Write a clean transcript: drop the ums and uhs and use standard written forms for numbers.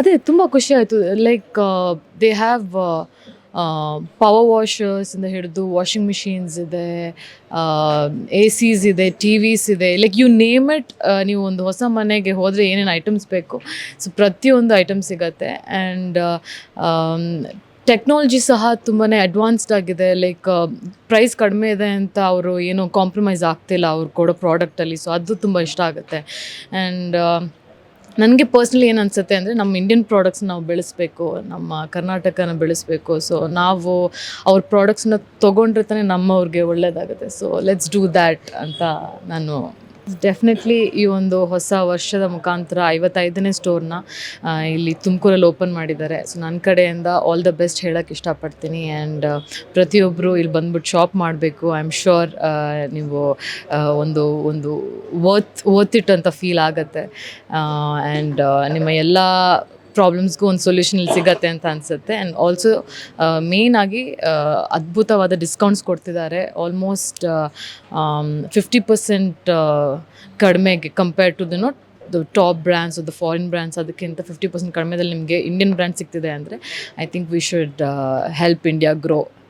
ಅದೇ ತುಂಬ ಖುಷಿ ಆಯಿತು. ಲೈಕ್ ದೇ ಹ್ಯಾವ್ ಪವರ್ ವಾಷರ್ಸಿಂದ ಹಿಡಿದು ವಾಷಿಂಗ್ ಮಿಷಿನ್ಸ್ ಇದೆ, ಎ ಸಿಸ್ ಇದೆ, ಟಿ ವಿಸ್ ಇದೆ, ಲೈಕ್ ಯು ನೇಮ್ ಇಟ್. ನೀವು ಒಂದು ಹೊಸ ಮನೆಗೆ ಹೋದರೆ ಏನೇನು ಐಟಮ್ಸ್ ಬೇಕು, ಸೊ ಪ್ರತಿಯೊಂದು ಐಟಮ್ ಸಿಗತ್ತೆ. ಆ್ಯಂಡ್ ಟೆಕ್ನಾಲಜಿ ಸಹ ತುಂಬಾ ಅಡ್ವಾನ್ಸ್ಡ್ ಆಗಿದೆ. ಲೈಕ್ ಪ್ರೈಸ್ ಕಡಿಮೆ ಇದೆ ಅಂತ ಅವರು ಏನೂ ಕಾಂಪ್ರಮೈಸ್ ಆಗ್ತಿಲ್ಲ ಅವ್ರು ಕೊಡೋ ಪ್ರಾಡಕ್ಟಲ್ಲಿ. ಸೊ ಅದು ತುಂಬ ಇಷ್ಟ ಆಗುತ್ತೆ. ಆ್ಯಂಡ್ ನನಗೆ ಪರ್ಸ್ನಲಿ ಏನು ಅನಿಸುತ್ತೆ ಅಂದರೆ, ನಮ್ಮ ಇಂಡಿಯನ್ ಪ್ರಾಡಕ್ಟ್ಸ್ನ ನಾವು ಬೆಳೆಸಬೇಕು, ನಮ್ಮ ಕರ್ನಾಟಕನ ಬೆಳೆಸಬೇಕು. ಸೊ ನಾವು ಅವ್ರ ಪ್ರಾಡಕ್ಟ್ಸ್ನ ತೊಗೊಂಡ್ರೆ ತಾನೇ ನಮ್ಮವ್ರಿಗೆ ಒಳ್ಳೆಯದಾಗುತ್ತೆ. ಸೊ ಲೆಟ್ಸ್ ಡೂ ದ್ಯಾಟ್ ಅಂತ ನಾನು ಡೆಫಿನೆಟ್ಲಿ ಈ ಒಂದು ಹೊಸ ವರ್ಷದ ಮುಖಾಂತರ 55ನೇ ಸ್ಟೋರ್ನ ಇಲ್ಲಿ ತುಮಕೂರಲ್ಲಿ ಓಪನ್ ಮಾಡಿದ್ದಾರೆ. ಸೊ ನನ್ನ ಕಡೆಯಿಂದ ಆಲ್ ದ ಬೆಸ್ಟ್ ಹೇಳೋಕ್ಕೆ ಇಷ್ಟಪಡ್ತೀನಿ. ಆ್ಯಂಡ್ ಪ್ರತಿಯೊಬ್ಬರು ಇಲ್ಲಿ ಬಂದ್ಬಿಟ್ಟು ಶಾಪ್ ಮಾಡಬೇಕು. ಐ ಆಮ್ ಶ್ಯೂರ್ ನೀವು ಒಂದು ಒಂದು ವರ್ತ್ ಇಟ್ ಅಂತ ಫೀಲ್ ಆಗುತ್ತೆ. ಆ್ಯಂಡ್ ನಿಮ್ಮ ಎಲ್ಲ ಪ್ರಾಬ್ಲಮ್ಸ್ಗೂ ಒಂದು ಸೊಲ್ಯೂಷನ್ ಇಲ್ಲಿ ಸಿಗತ್ತೆ ಅಂತ ಅನಿಸುತ್ತೆ. ಆ್ಯಂಡ್ ಆಲ್ಸೋ ಮೇಯ್ನಾಗಿ ಅದ್ಭುತವಾದ ಡಿಸ್ಕೌಂಟ್ಸ್ ಕೊಡ್ತಿದ್ದಾರೆ. ಆಲ್ಮೋಸ್ಟ್ 50% ಕಡಿಮೆಗೆ compare to the top brands, the foreign brands. ಅದಕ್ಕಿಂತ 50% ಕಡಿಮೆದಲ್ಲಿ ನಿಮಗೆ ಇಂಡಿಯನ್ ಬ್ರ್ಯಾಂಡ್ ಸಿಗ್ತಿದೆ ಅಂದರೆ I think we should help India grow.